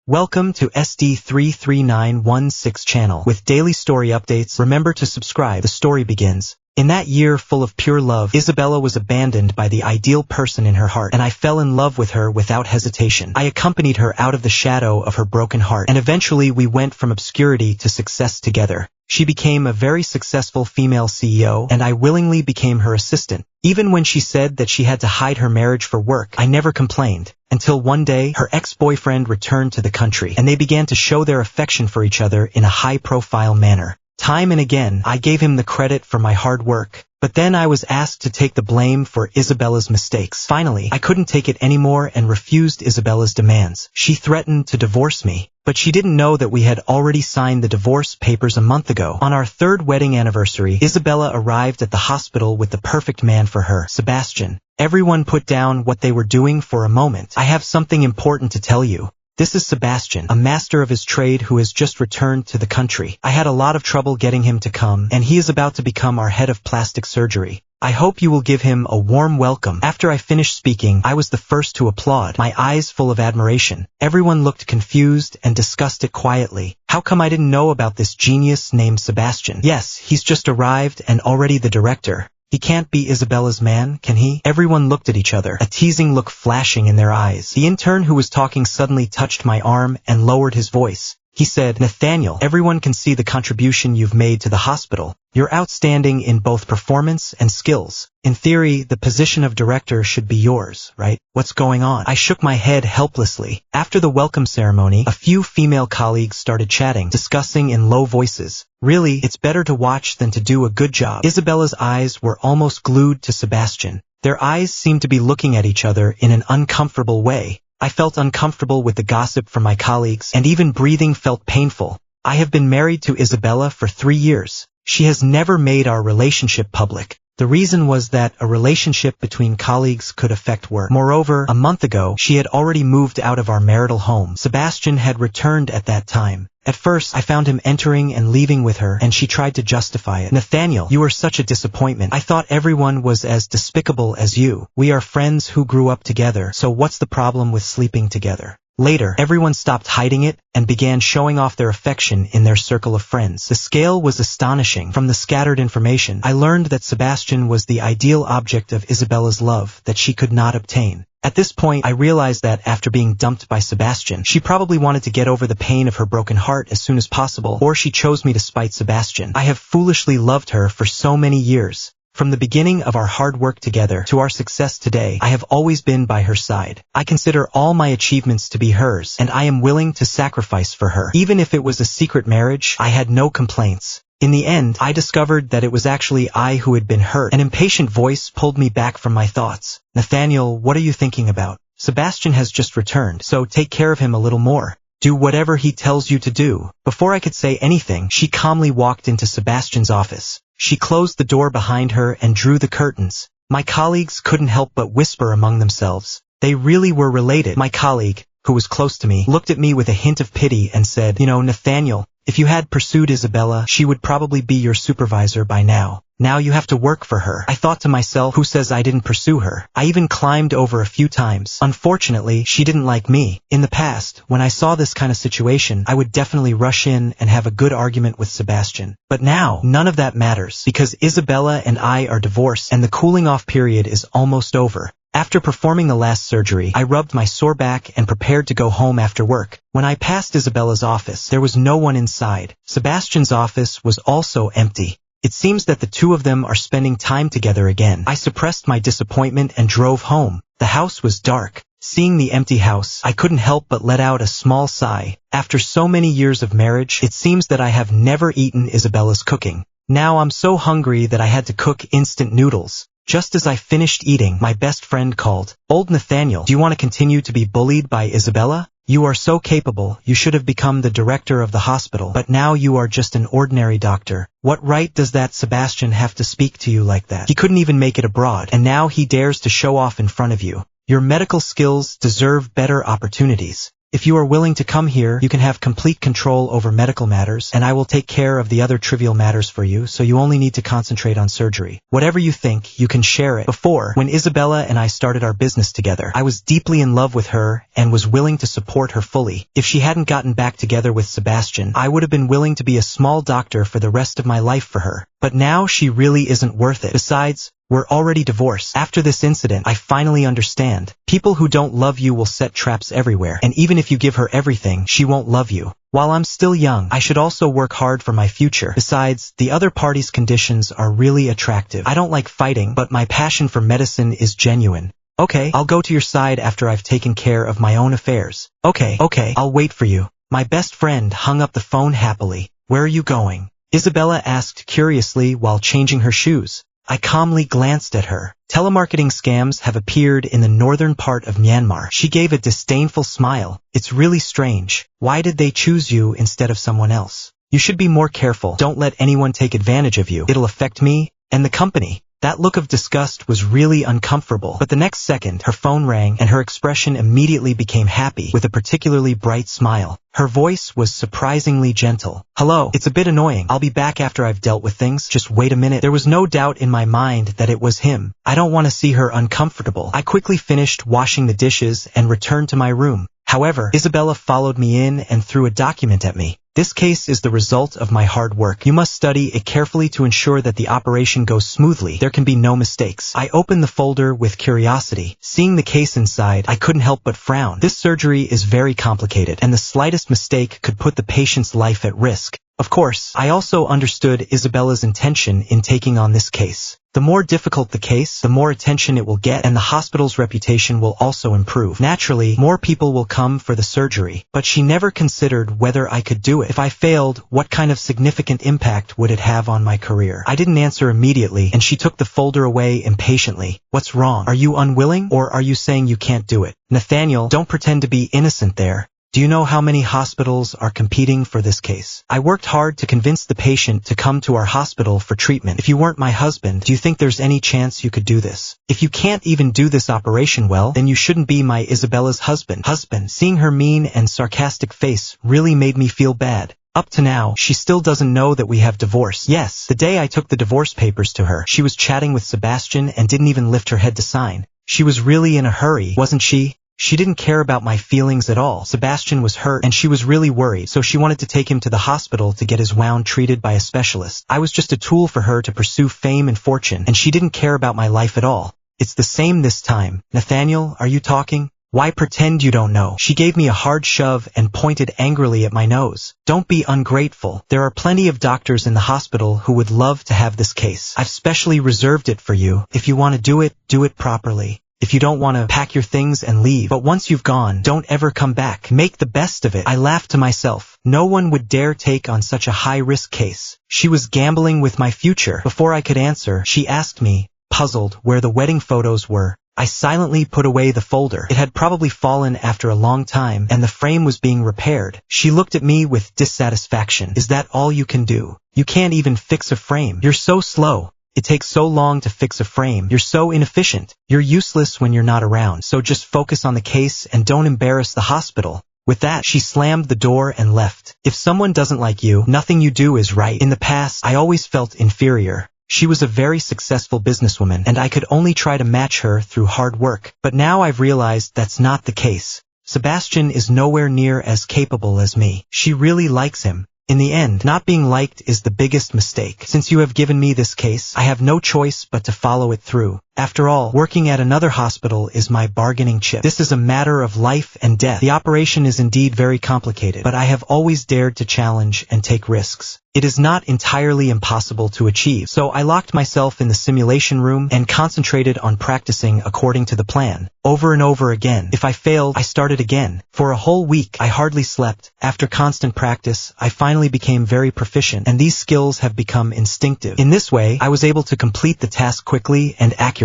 Welcome to SD33916 channel. With daily story updates, remember to subscribe. The story begins. In that year full of pure love, Isabella was abandoned by the ideal person in her heart, and I fell in love with her without hesitation. I accompanied her out of the shadow of her broken heart, and eventually we went from obscurity to success together. She became a very successful female CEO, and I willingly became her assistant. Even when she said that she had to hide her marriage for work, I never complained. Until one day, her ex-boyfriend returned to the country, and they began to show their affection for each other in a high-profile manner. Time and again, I gave him the credit for my hard work. But then I was asked to take the blame for Isabella's mistakes. Finally, I couldn't take it anymore and refused Isabella's demands. She threatened to divorce me. But she didn't know that we had already signed the divorce papers a month ago. On our third wedding anniversary, Isabella arrived at the hospital with the perfect man for her, Sebastian. Everyone put down what they were doing for a moment. I have something important to tell you. This is Sebastian, a master of his trade who has just returned to the country. I had a lot of trouble getting him to come, and he is about to become our head of plastic surgery. I hope you will give him a warm welcome. After I finished speaking, I was the first to applaud, my eyes full of admiration. Everyone looked confused and discussed it quietly. How come I didn't know about this genius named Sebastian? Yes, he's just arrived and already the director. He can't be Isabella's man, can he? Everyone looked at each other, a teasing look flashing in their eyes. The intern who was talking suddenly touched my arm and lowered his voice. He said, "Nathaniel, everyone can see the contribution you've made to the hospital. You're outstanding in both performance and skills. In theory, the position of director should be yours, right? What's going on?" I shook my head helplessly. After the welcome ceremony, a few female colleagues started chatting, discussing in low voices. Really, it's better to watch than to do a good job. Isabella's eyes were almost glued to Sebastian. Their eyes seemed to be looking at each other in an uncomfortable way. I felt uncomfortable with the gossip from my colleagues, and even breathing felt painful. I have been married to Isabella for 3 years. She has never made our relationship public. The reason was that a relationship between colleagues could affect work. Moreover, a month ago, she had already moved out of our marital home. Sebastian had returned at that time. At first, I found him entering and leaving with her, and she tried to justify it. "Nathaniel, you are such a disappointment. I thought everyone was as despicable as you. We are friends who grew up together, so what's the problem with sleeping together?" Later, everyone stopped hiding it and began showing off their affection in their circle of friends. The scale was astonishing. From the scattered information, I learned that Sebastian was the ideal object of Isabella's love that she could not obtain. At this point, I realized that after being dumped by Sebastian, she probably wanted to get over the pain of her broken heart as soon as possible, or she chose me to spite Sebastian. I have foolishly loved her for so many years. From the beginning of our hard work together to our success today, I have always been by her side. I consider all my achievements to be hers, and I am willing to sacrifice for her. Even if it was a secret marriage, I had no complaints. In the end, I discovered that it was actually I who had been hurt. An impatient voice pulled me back from my thoughts. "Nathaniel, what are you thinking about? Sebastian has just returned, so take care of him a little more. Do whatever he tells you to do." Before I could say anything, she calmly walked into Sebastian's office. She closed the door behind her and drew the curtains. My colleagues couldn't help but whisper among themselves. They really were related. My colleague, who was close to me, looked at me with a hint of pity and said, "You know, Nathaniel, if you had pursued Isabella, she would probably be your supervisor by now. Now you have to work for her." I thought to myself, who says I didn't pursue her? I even climbed over a few times. Unfortunately, she didn't like me. In the past, when I saw this kind of situation, I would definitely rush in and have a good argument with Sebastian. But now, none of that matters, because Isabella and I are divorced, and the cooling off period is almost over. After performing the last surgery, I rubbed my sore back and prepared to go home after work. When I passed Isabella's office, there was no one inside. Sebastian's office was also empty. It seems that the two of them are spending time together again. I suppressed my disappointment and drove home. The house was dark. Seeing the empty house, I couldn't help but let out a small sigh. After so many years of marriage, it seems that I have never eaten Isabella's cooking. Now I'm so hungry that I had to cook instant noodles. Just as I finished eating, my best friend called. "Old Nathaniel, do you want to continue to be bullied by Isabella? You are so capable, you should have become the director of the hospital, but now you are just an ordinary doctor. What right does that Sebastian have to speak to you like that? He couldn't even make it abroad, and now he dares to show off in front of you. Your medical skills deserve better opportunities. If you are willing to come here, you can have complete control over medical matters, and I will take care of the other trivial matters for you, so you only need to concentrate on surgery. Whatever you think, you can share it. Before, when Isabella and I started our business together, I was deeply in love with her and was willing to support her fully. If she hadn't gotten back together with Sebastian, I would have been willing to be a small doctor for the rest of my life for her. But now she really isn't worth it. Besides, we're already divorced. After this incident, I finally understand. People who don't love you will set traps everywhere, and even if you give her everything, she won't love you. While I'm still young, I should also work hard for my future. Besides, the other party's conditions are really attractive. I don't like fighting, but my passion for medicine is genuine. Okay, I'll go to your side after I've taken care of my own affairs. Okay, I'll wait for you. My best friend hung up the phone happily. Where are you going? Isabella asked curiously while changing her shoes. I calmly glanced at her. Telemarketing scams have appeared in the northern part of Myanmar. She gave a disdainful smile. It's really strange. Why did they choose you instead of someone else? You should be more careful. Don't let anyone take advantage of you. It'll affect me and the company. That look of disgust was really uncomfortable, but the next second, her phone rang and her expression immediately became happy with a particularly bright smile. Her voice was surprisingly gentle. Hello, it's a bit annoying. I'll be back after I've dealt with things. Just wait a minute. There was no doubt in my mind that it was him. I don't want to see her uncomfortable. I quickly finished washing the dishes and returned to my room. However, Isabella followed me in and threw a document at me. This case is the result of my hard work. You must study it carefully to ensure that the operation goes smoothly. There can be no mistakes. I opened the folder with curiosity. Seeing the case inside, I couldn't help but frown. This surgery is very complicated, and the slightest mistake could put the patient's life at risk. Of course, I also understood Isabella's intention in taking on this case. The more difficult the case, the more attention it will get, and the hospital's reputation will also improve. Naturally, more people will come for the surgery, but she never considered whether I could do it. If I failed, what kind of significant impact would it have on my career? I didn't answer immediately, and she took the folder away impatiently. What's wrong? Are you unwilling, or are you saying you can't do it? Nathaniel, don't pretend to be innocent there. Do you know how many hospitals are competing for this case? I worked hard to convince the patient to come to our hospital for treatment. If you weren't my husband, do you think there's any chance you could do this? If you can't even do this operation well, then you shouldn't be my Isabella's husband. Seeing her mean and sarcastic face really made me feel bad. Up to now, she still doesn't know that we have divorced. Yes, the day I took the divorce papers to her, she was chatting with Sebastian and didn't even lift her head to sign. She was really in a hurry, wasn't she? She didn't care about my feelings at all. Sebastian was hurt and she was really worried, so she wanted to take him to the hospital to get his wound treated by a specialist. I was just a tool for her to pursue fame and fortune, and she didn't care about my life at all. It's the same this time. Nathaniel, are you talking? Why pretend you don't know? She gave me a hard shove and pointed angrily at my nose. Don't be ungrateful. There are plenty of doctors in the hospital who would love to have this case. I've specially reserved it for you. If you want to do it properly. If you don't want to, pack your things and leave. But once you've gone, don't ever come back. Make the best of it. I laughed to myself. No one would dare take on such a high-risk case. She was gambling with my future. Before I could answer, she asked me, puzzled, where the wedding photos were. I silently put away the folder. It had probably fallen after a long time, and the frame was being repaired. She looked at me with dissatisfaction. Is that all you can do? You can't even fix a frame. You're so slow. It takes so long to fix a frame. You're so inefficient. You're useless when you're not around. So just focus on the case and don't embarrass the hospital. With that, she slammed the door and left. If someone doesn't like you, nothing you do is right. In the past, I always felt inferior. She was a very successful businesswoman, and I could only try to match her through hard work. But now I've realized that's not the case. Sebastian is nowhere near as capable as me. She really likes him. In the end, not being liked is the biggest mistake. Since you have given me this case, I have no choice but to follow it through. After all, working at another hospital is my bargaining chip. This is a matter of life and death. The operation is indeed very complicated, but I have always dared to challenge and take risks. It is not entirely impossible to achieve, so I locked myself in the simulation room and concentrated on practicing according to the plan, over and over again. If I failed, I started again. For a whole week, I hardly slept. After constant practice, I finally became very proficient, and these skills have become instinctive. In this way, I was able to complete the task quickly and accurately.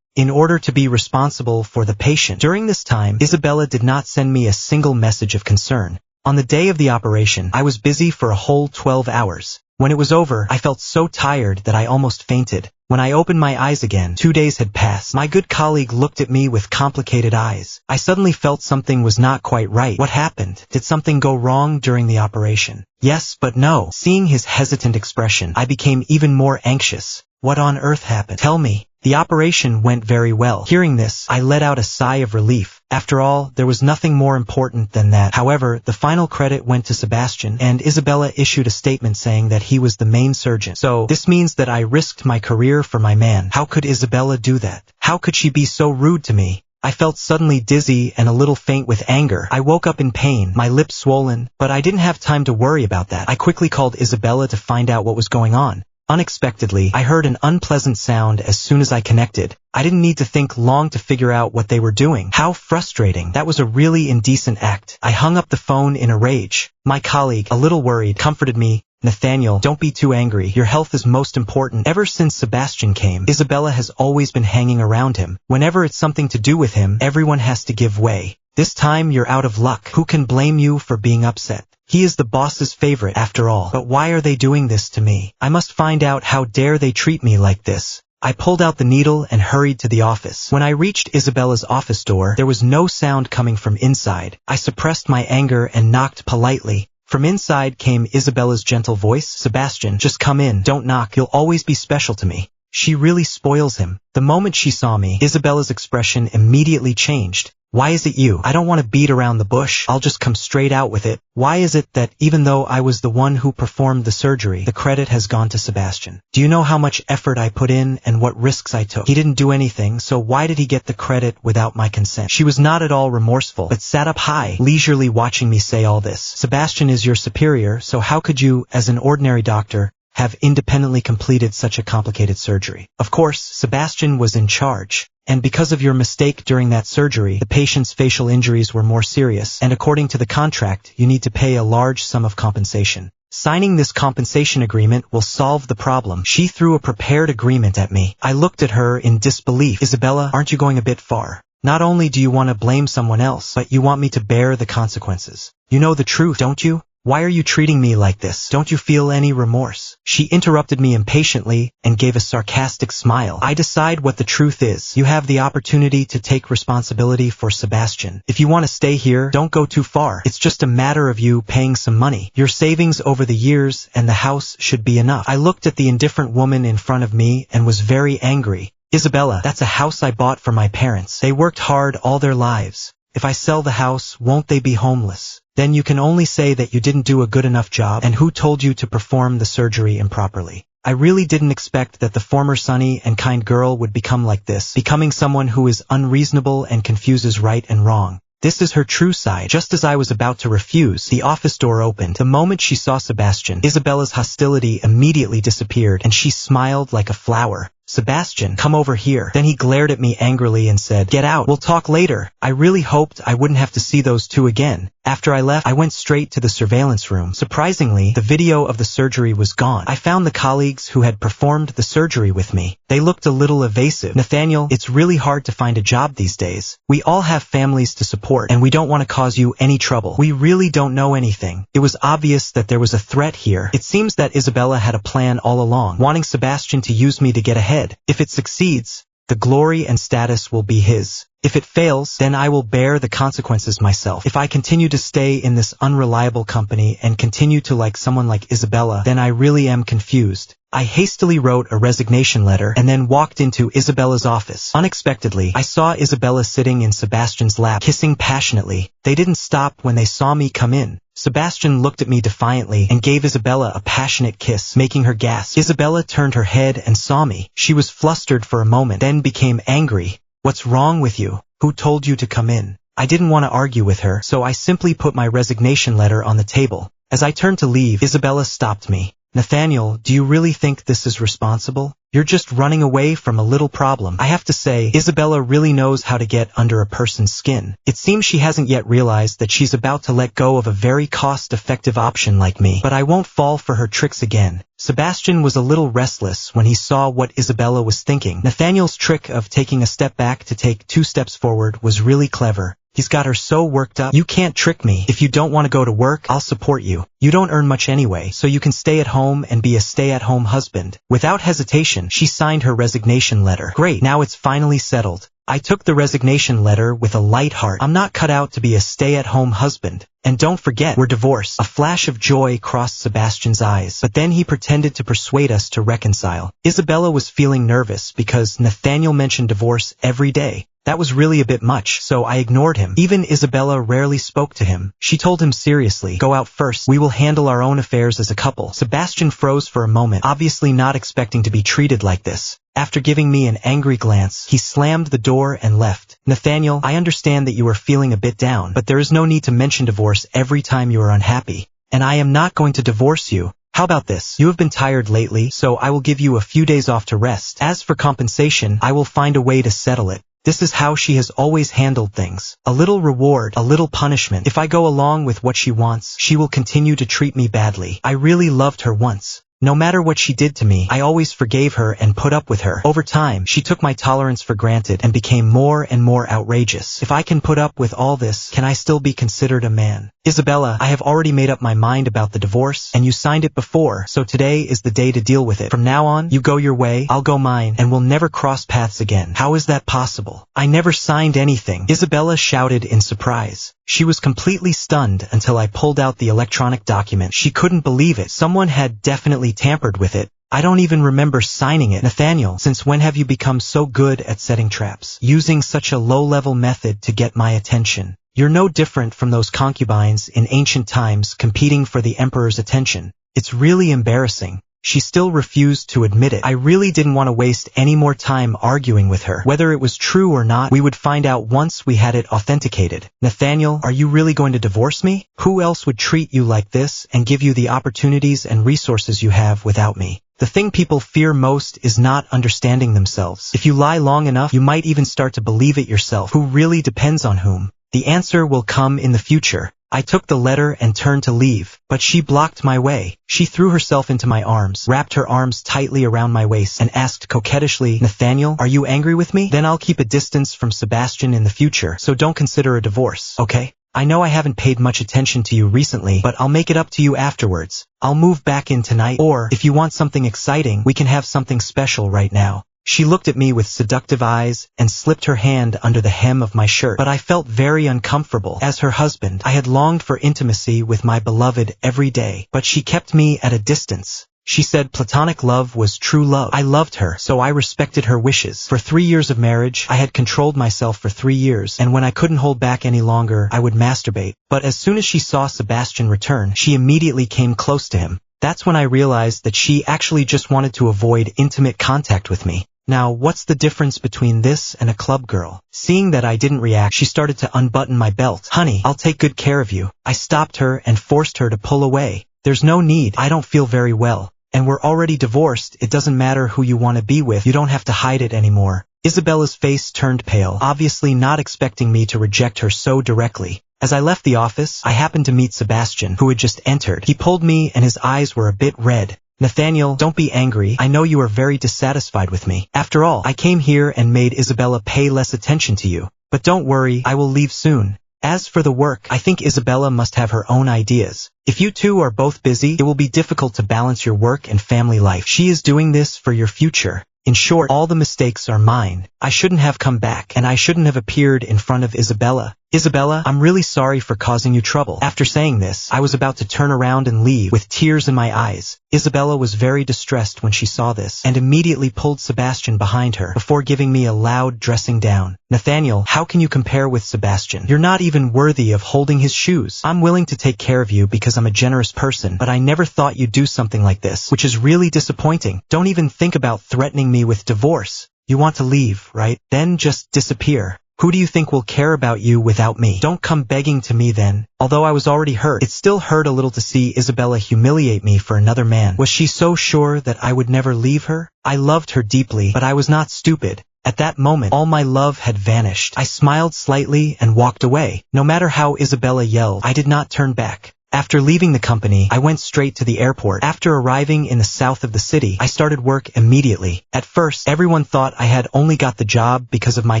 In order to be responsible for the patient. During this time, Isabella did not send me a single message of concern. On the day of the operation, I was busy for a whole 12 hours. When it was over, I felt so tired that I almost fainted. When I opened my eyes again, 2 days had passed. My good colleague looked at me with complicated eyes. I suddenly felt something was not quite right. What happened? Did something go wrong during the operation? Yes, but no. Seeing his hesitant expression, I became even more anxious. What on earth happened? Tell me. The operation went very well. Hearing this, I let out a sigh of relief. After all, there was nothing more important than that. However, the final credit went to Sebastian, and Isabella issued a statement saying that he was the main surgeon. So, this means that I risked my career for my man. How could Isabella do that? How could she be so rude to me? I felt suddenly dizzy and a little faint with anger. I woke up in pain, my lips swollen, but I didn't have time to worry about that. I quickly called Isabella to find out what was going on. Unexpectedly, I heard an unpleasant sound as soon as I connected. I didn't need to think long to figure out what they were doing. How frustrating. That was a really indecent act. I hung up the phone in a rage. My colleague, a little worried, comforted me. Nathaniel, don't be too angry. Your health is most important. Ever since Sebastian came, Isabella has always been hanging around him. Whenever it's something to do with him, everyone has to give way. This time you're out of luck. Who can blame you for being upset? He is the boss's favorite after all. But why are they doing this to me? I must find out. How dare they treat me like this? I pulled out the needle and hurried to the office. When I reached Isabella's office door, there was no sound coming from inside. I suppressed my anger and knocked politely. From inside came Isabella's gentle voice. Sebastian, just come in. Don't knock. You'll always be special to me. She really spoils him. The moment she saw me, Isabella's expression immediately changed. Why is it you? I don't want to beat around the bush. I'll just come straight out with it. Why is it that even though I was the one who performed the surgery, the credit has gone to Sebastian? Do you know how much effort I put in and what risks I took? He didn't do anything, so why did he get the credit without my consent? She was not at all remorseful, but sat up high, leisurely watching me say all this. Sebastian is your superior, so how could you, as an ordinary doctor, have independently completed such a complicated surgery? Of course, Sebastian was in charge. And because of your mistake during that surgery, the patient's facial injuries were more serious, and according to the contract, you need to pay a large sum of compensation. Signing this compensation agreement will solve the problem. She threw a prepared agreement at me. I looked at her in disbelief. Isabella, aren't you going a bit far? Not only do you want to blame someone else, but you want me to bear the consequences. You know the truth, don't you? Why are you treating me like this? Don't you feel any remorse? She interrupted me impatiently and gave a sarcastic smile. I decide what the truth is. You have the opportunity to take responsibility for Sebastian. If you want to stay here, don't go too far. It's just a matter of you paying some money. Your savings over the years and the house should be enough. I looked at the indifferent woman in front of me and was very angry. Isabella, that's a house I bought for my parents. They worked hard all their lives. If I sell the house, won't they be homeless? Then you can only say that you didn't do a good enough job, and who told you to perform the surgery improperly? I really didn't expect that the former sunny and kind girl would become like this, becoming someone who is unreasonable and confuses right and wrong. This is her true side. Just as I was about to refuse, the office door opened. The moment she saw Sebastian, Isabella's hostility immediately disappeared, and she smiled like a flower. Sebastian, come over here. Then he glared at me angrily and said, get out, we'll talk later. I really hoped I wouldn't have to see those two again. After I left, I went straight to the surveillance room. Surprisingly, the video of the surgery was gone. I found the colleagues who had performed the surgery with me. They looked a little evasive. Nathaniel, it's really hard to find a job these days. We all have families to support, and we don't want to cause you any trouble. We really don't know anything. It was obvious that there was a threat here. It seems that Isabella had a plan all along, wanting Sebastian to use me to get ahead. If it succeeds, the glory and status will be his. If it fails, then I will bear the consequences myself. If I continue to stay in this unreliable company and continue to like someone like Isabella, then I really am confused. I hastily wrote a resignation letter and then walked into Isabella's office. Unexpectedly, I saw Isabella sitting in Sebastian's lap, kissing passionately. They didn't stop when they saw me come in. Sebastian looked at me defiantly and gave Isabella a passionate kiss, making her gasp. Isabella turned her head and saw me. She was flustered for a moment, then became angry. What's wrong with you? Who told you to come in? I didn't want to argue with her, so I simply put my resignation letter on the table. As I turned to leave, Isabella stopped me. Nathaniel, do you really think this is responsible? You're just running away from a little problem. I have to say, Isabella really knows how to get under a person's skin. It seems she hasn't yet realized that she's about to let go of a very cost-effective option like me. But I won't fall for her tricks again. Sebastian was a little restless when he saw what Isabella was thinking. Nathaniel's trick of taking a step back to take 2 steps forward was really clever. He's got her so worked up. You can't trick me. If you don't want to go to work, I'll support you. You don't earn much anyway, so you can stay at home and be a stay-at-home husband. Without hesitation, she signed her resignation letter. Great, now it's finally settled. I took the resignation letter with a light heart. I'm not cut out to be a stay-at-home husband. And don't forget, we're divorced. A flash of joy crossed Sebastian's eyes, but then he pretended to persuade us to reconcile. Isabella was feeling nervous because Nathaniel mentioned divorce every day. That was really a bit much, so I ignored him. Even Isabella rarely spoke to him. She told him seriously, "Go out first. We will handle our own affairs as a couple." Sebastian froze for a moment, obviously not expecting to be treated like this. After giving me an angry glance, he slammed the door and left. Nathaniel, I understand that you are feeling a bit down, but there is no need to mention divorce every time you are unhappy. And I am not going to divorce you. How about this? You have been tired lately, so I will give you a few days off to rest. As for compensation, I will find a way to settle it. This is how she has always handled things. A little reward, a little punishment. If I go along with what she wants, she will continue to treat me badly. I really loved her once. No matter what she did to me, I always forgave her and put up with her. Over time, she took my tolerance for granted and became more and more outrageous. If I can put up with all this, can I still be considered a man? Isabella, I have already made up my mind about the divorce, and you signed it before, so today is the day to deal with it. From now on, you go your way, I'll go mine, and we'll never cross paths again. How is that possible? I never signed anything. Isabella shouted in surprise. She was completely stunned until I pulled out the electronic document. She couldn't believe it. Someone had definitely tampered with it. I don't even remember signing it. Nathaniel, since when have you become so good at setting traps? Using such a low-level method to get my attention. You're no different from those concubines in ancient times competing for the emperor's attention. It's really embarrassing. She still refused to admit it. I really didn't want to waste any more time arguing with her. Whether it was true or not, we would find out once we had it authenticated. Nathaniel, are you really going to divorce me? Who else would treat you like this and give you the opportunities and resources you have without me? The thing people fear most is not understanding themselves. If you lie long enough, you might even start to believe it yourself. Who really depends on whom? The answer will come in the future. I took the letter and turned to leave, but she blocked my way. She threw herself into my arms, wrapped her arms tightly around my waist, and asked coquettishly, Nathaniel, are you angry with me? Then I'll keep a distance from Sebastian in the future, so don't consider a divorce, okay? I know I haven't paid much attention to you recently, but I'll make it up to you afterwards. I'll move back in tonight, or, if you want something exciting, we can have something special right now. She looked at me with seductive eyes and slipped her hand under the hem of my shirt, but I felt very uncomfortable. As her husband, I had longed for intimacy with my beloved every day, but she kept me at a distance. She said platonic love was true love. I loved her, so I respected her wishes. For 3 years of marriage, I had controlled myself for 3 years, and when I couldn't hold back any longer, I would masturbate. But as soon as she saw Sebastian return, she immediately came close to him. That's when I realized that she actually just wanted to avoid intimate contact with me. Now, what's the difference between this and a club girl? Seeing that I didn't react, she started to unbutton my belt. Honey, I'll take good care of you. I stopped her and forced her to pull away. There's no need. I don't feel very well. And we're already divorced. It doesn't matter who you want to be with. You don't have to hide it anymore. Isabella's face turned pale, obviously not expecting me to reject her so directly. As I left the office, I happened to meet Sebastian, who had just entered. He pulled me and his eyes were a bit red. Nathaniel, don't be angry. I know you are very dissatisfied with me. After all, I came here and made Isabella pay less attention to you. But don't worry, I will leave soon. As for the work, I think Isabella must have her own ideas. If you two are both busy, it will be difficult to balance your work and family life. She is doing this for your future. In short, all the mistakes are mine. I shouldn't have come back, and I shouldn't have appeared in front of Isabella. Isabella, I'm really sorry for causing you trouble. After saying this, I was about to turn around and leave, with tears in my eyes. Isabella was very distressed when she saw this, and immediately pulled Sebastian behind her, before giving me a loud dressing down. Nathaniel, how can you compare with Sebastian? You're not even worthy of holding his shoes. I'm willing to take care of you because I'm a generous person, but I never thought you'd do something like this, which is really disappointing. Don't even think about threatening me with divorce. You want to leave, right? Then just disappear. Who do you think will care about you without me? Don't come begging to me then. Although I was already hurt, it still hurt a little to see Isabella humiliate me for another man. Was she so sure that I would never leave her? I loved her deeply, but I was not stupid. At that moment, all my love had vanished. I smiled slightly and walked away. No matter how Isabella yelled, I did not turn back. After leaving the company, I went straight to the airport. After arriving in the south of the city, I started work immediately. At first, everyone thought I had only got the job because of my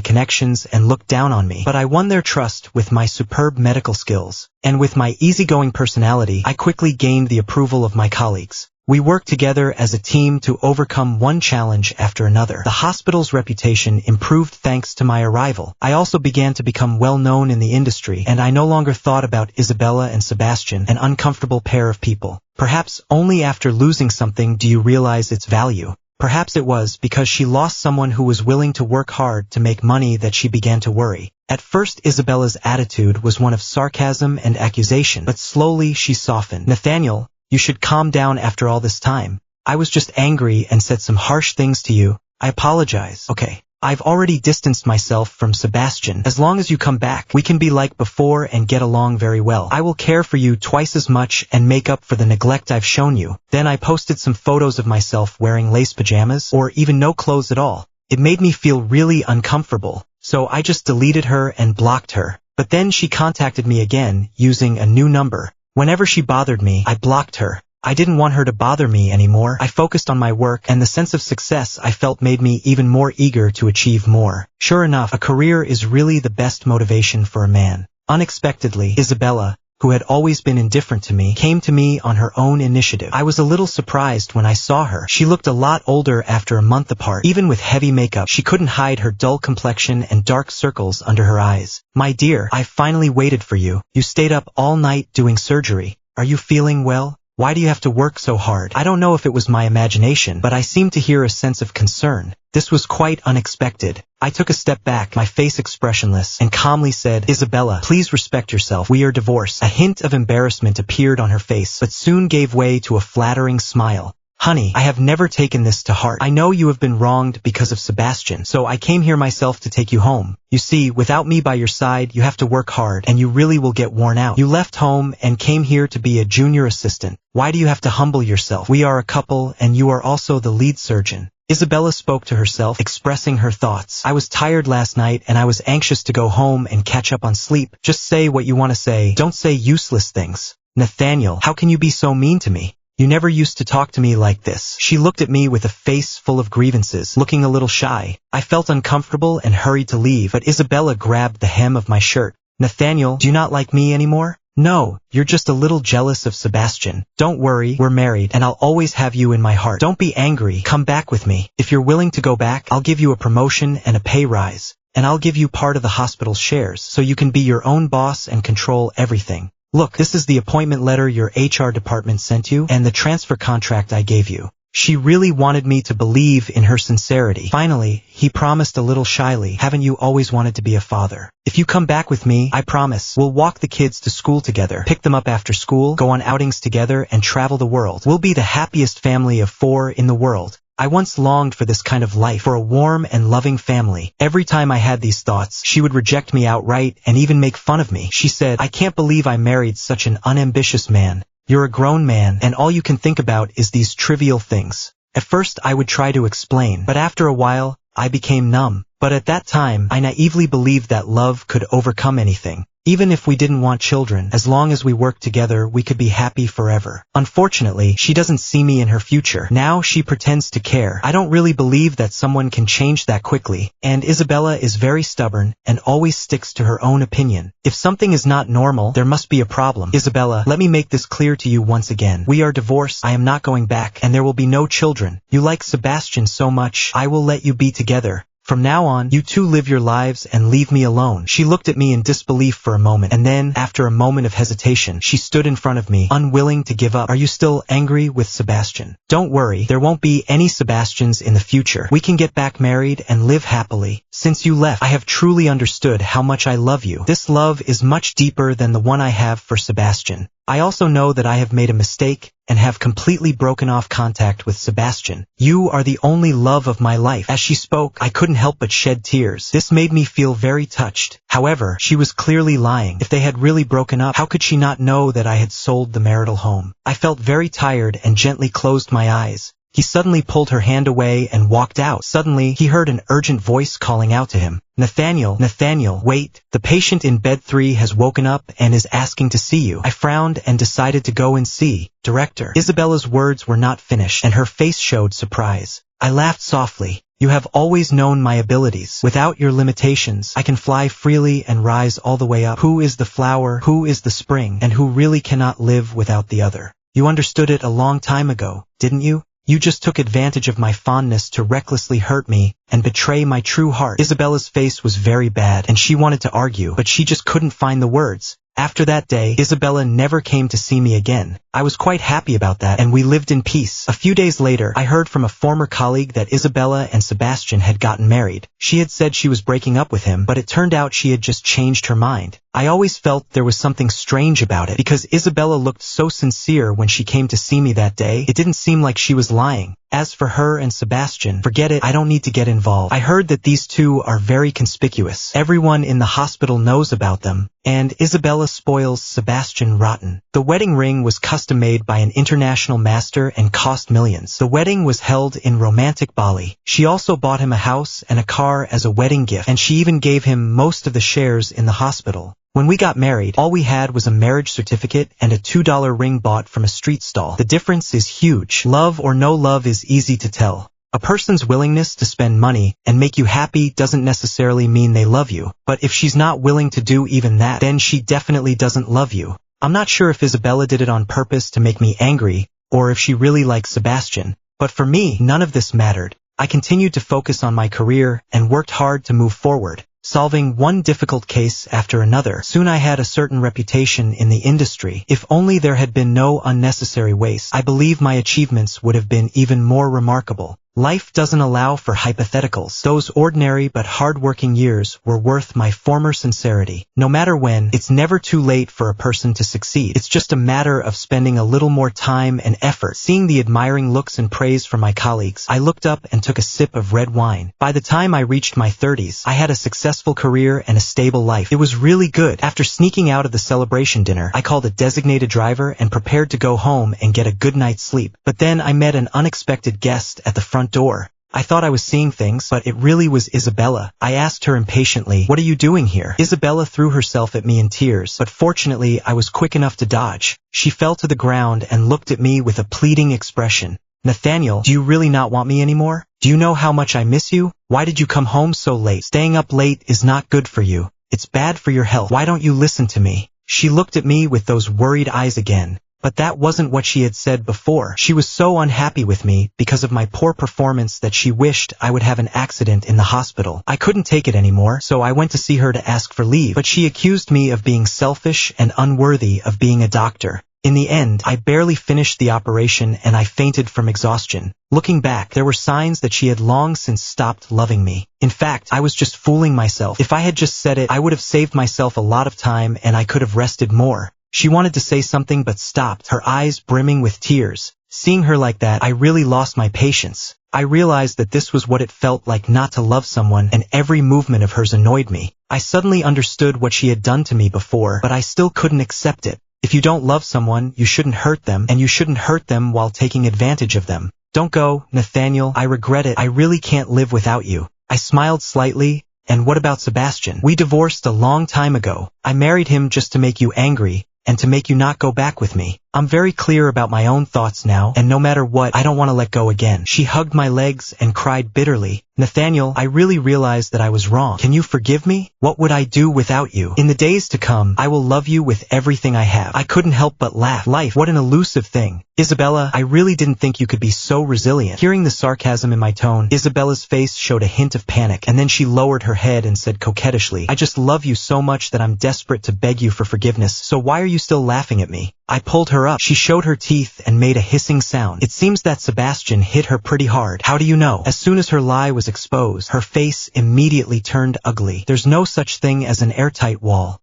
connections and looked down on me. But I won their trust with my superb medical skills. And with my easygoing personality, I quickly gained the approval of my colleagues. We worked together as a team to overcome one challenge after another. The hospital's reputation improved thanks to my arrival. I also began to become well known in the industry, and I no longer thought about Isabella and Sebastian, an uncomfortable pair of people. Perhaps only after losing something do you realize its value. Perhaps it was because she lost someone who was willing to work hard to make money that she began to worry. At first, Isabella's attitude was one of sarcasm and accusation, but slowly she softened. "Nathaniel, you should calm down after all this time. I was just angry and said some harsh things to you. I apologize." "Okay. I've already distanced myself from Sebastian. As long as you come back, we can be like before and get along very well. I will care for you twice as much and make up for the neglect I've shown you." Then I posted some photos of myself wearing lace pajamas or even no clothes at all. It made me feel really uncomfortable, so I just deleted her and blocked her. But then she contacted me again using a new number. Whenever she bothered me, I blocked her. I didn't want her to bother me anymore. I focused on my work, and the sense of success I felt made me even more eager to achieve more. Sure enough, a career is really the best motivation for a man. Unexpectedly, Isabella, who had always been indifferent to me, came to me on her own initiative. I was a little surprised when I saw her. She looked a lot older after a month apart. Even with heavy makeup, she couldn't hide her dull complexion and dark circles under her eyes. "My dear, I finally waited for you. You stayed up all night doing surgery. Are you feeling well? Why do you have to work so hard?" I don't know if it was my imagination, but I seemed to hear a sense of concern. This was quite unexpected. I took a step back, my face expressionless, and calmly said, "Isabella, please respect yourself. We are divorced." A hint of embarrassment appeared on her face, but soon gave way to a flattering smile. "Honey, I have never taken this to heart. I know you have been wronged because of Sebastian, so I came here myself to take you home. You see, without me by your side, you have to work hard, and you really will get worn out. You left home and came here to be a junior assistant. Why do you have to humble yourself? We are a couple, and you are also the lead surgeon." Isabella spoke to herself, expressing her thoughts. "I was tired last night, and I was anxious to go home and catch up on sleep. Just say what you want to say. Don't say useless things." "Nathaniel, how can you be so mean to me? You never used to talk to me like this." She looked at me with a face full of grievances, looking a little shy. I felt uncomfortable and hurried to leave, but Isabella grabbed the hem of my shirt. "Nathaniel, do you not like me anymore?" "No, you're just a little jealous of Sebastian. Don't worry, we're married, and I'll always have you in my heart. Don't be angry. Come back with me. If you're willing to go back, I'll give you a promotion and a pay rise, and I'll give you part of the hospital's shares, so you can be your own boss and control everything. Look, this is the appointment letter your HR department sent you, and the transfer contract I gave you." She really wanted me to believe in her sincerity. Finally, he promised a little shyly, "Haven't you always wanted to be a father? If you come back with me, I promise, we'll walk the kids to school together, pick them up after school, go on outings together, and travel the world. We'll be the happiest family of 4 in the world." I once longed for this kind of life, for a warm and loving family. Every time I had these thoughts, she would reject me outright and even make fun of me. She said, "I can't believe I married such an unambitious man. You're a grown man, and all you can think about is these trivial things." At first I would try to explain, but after a while, I became numb. But at that time, I naively believed that love could overcome anything. Even if we didn't want children, as long as we worked together, we could be happy forever. Unfortunately, she doesn't see me in her future. Now she pretends to care. I don't really believe that someone can change that quickly, and Isabella is very stubborn and always sticks to her own opinion. If something is not normal, there must be a problem. Isabella, let me make this clear to you once again. We are divorced, I am not going back, and there will be no children. You like Sebastian so much, I will let you be together. From now on, you two live your lives and leave me alone." She looked at me in disbelief for a moment, and then, after a moment of hesitation, she stood in front of me, unwilling to give up. "Are you still angry with Sebastian? Don't worry, there won't be any Sebastians in the future. We can get back married and live happily. Since you left, I have truly understood how much I love you. This love is much deeper than the one I have for Sebastian. I also know that I have made a mistake and have completely broken off contact with Sebastian. You are the only love of my life." As she spoke, I couldn't help but shed tears. This made me feel very touched. However, she was clearly lying. If they had really broken up, how could she not know that I had sold the marital home? I felt very tired and gently closed my eyes. He suddenly pulled her hand away and walked out. Suddenly, he heard an urgent voice calling out to him. Nathaniel, Nathaniel, wait. The patient in bed 3 has woken up and is asking to see you. I frowned and decided to go and see. Director. Isabella's words were not finished, and her face showed surprise. I laughed softly. You have always known my abilities. Without your limitations, I can fly freely and rise all the way up. Who is the flower, who is the spring, and who really cannot live without the other? You understood it a long time ago, didn't you? You just took advantage of my fondness to recklessly hurt me and betray my true heart. Isabella's face was very bad, and she wanted to argue, but she just couldn't find the words. After that day, Isabella never came to see me again. I was quite happy about that, and we lived in peace. A few days later, I heard from a former colleague that Isabella and Sebastian had gotten married. She had said she was breaking up with him, but it turned out she had just changed her mind. I always felt there was something strange about it, because Isabella looked so sincere when she came to see me that day. It didn't seem like she was lying. As for her and Sebastian, forget it, I don't need to get involved. I heard that these two are very conspicuous. Everyone in the hospital knows about them, and Isabella spoils Sebastian rotten. The wedding ring was custom-made by an international master and cost millions. The wedding was held in romantic Bali. She also bought him a house and a car as a wedding gift, and she even gave him most of the shares in the hospital. When we got married, all we had was a marriage certificate and a $2 ring bought from a street stall. The difference is huge. Love or no love is easy to tell. A person's willingness to spend money and make you happy doesn't necessarily mean they love you, but if she's not willing to do even that, then she definitely doesn't love you. I'm not sure if Isabella did it on purpose to make me angry, or if she really liked Sebastian, but for me, none of this mattered. I continued to focus on my career and worked hard to move forward, solving one difficult case after another. Soon I had a certain reputation in the industry. If only there had been no unnecessary waste, I believe my achievements would have been even more remarkable. Life doesn't allow for hypotheticals. Those ordinary but hard-working years were worth my former sincerity. No matter when, it's never too late for a person to succeed. It's just a matter of spending a little more time and effort. Seeing the admiring looks and praise from my colleagues, I looked up and took a sip of red wine. By the time I reached my 30s, I had a successful career and a stable life. It was really good. After sneaking out of the celebration dinner, I called a designated driver and prepared to go home and get a good night's sleep. But then I met an unexpected guest at the front door. I thought I was seeing things, but it really was Isabella. I asked her impatiently, "What are you doing here?" Isabella threw herself at me in tears, but fortunately I was quick enough to dodge. She fell to the ground and looked at me with a pleading expression. "Nathaniel, do you really not want me anymore? Do you know how much I miss you? Why did you come home so late? Staying up late is not good for you. It's bad for your health. Why don't you listen to me?" She looked at me with those worried eyes again. But that wasn't what she had said before. She was so unhappy with me because of my poor performance that she wished I would have an accident in the hospital. I couldn't take it anymore, so I went to see her to ask for leave, but she accused me of being selfish and unworthy of being a doctor. In the end, I barely finished the operation and I fainted from exhaustion. Looking back, there were signs that she had long since stopped loving me. In fact, I was just fooling myself. If I had just said it, I would have saved myself a lot of time and I could have rested more. She wanted to say something but stopped, her eyes brimming with tears. Seeing her like that, I really lost my patience. I realized that this was what it felt like not to love someone, and every movement of hers annoyed me. I suddenly understood what she had done to me before, but I still couldn't accept it. If you don't love someone, you shouldn't hurt them, and you shouldn't hurt them while taking advantage of them. Don't go, Nathaniel, I regret it. I really can't live without you. I smiled slightly. And what about Sebastian? We divorced a long time ago. I married him just to make you angry, and to make you not go back with me. I'm very clear about my own thoughts now, and no matter what, I don't want to let go again. She hugged my legs and cried bitterly. Nathaniel, I really realized that I was wrong. Can you forgive me? What would I do without you? In the days to come, I will love you with everything I have. I couldn't help but laugh. Life, what an elusive thing. Isabella, I really didn't think you could be so resilient. Hearing the sarcasm in my tone, Isabella's face showed a hint of panic, and then she lowered her head and said coquettishly, I just love you so much that I'm desperate to beg you for forgiveness, so why are you still laughing at me? I pulled her up. She showed her teeth and made a hissing sound. It seems that Sebastian hit her pretty hard. How do you know? As soon as her lie was exposed, her face immediately turned ugly. There's no such thing as an airtight wall.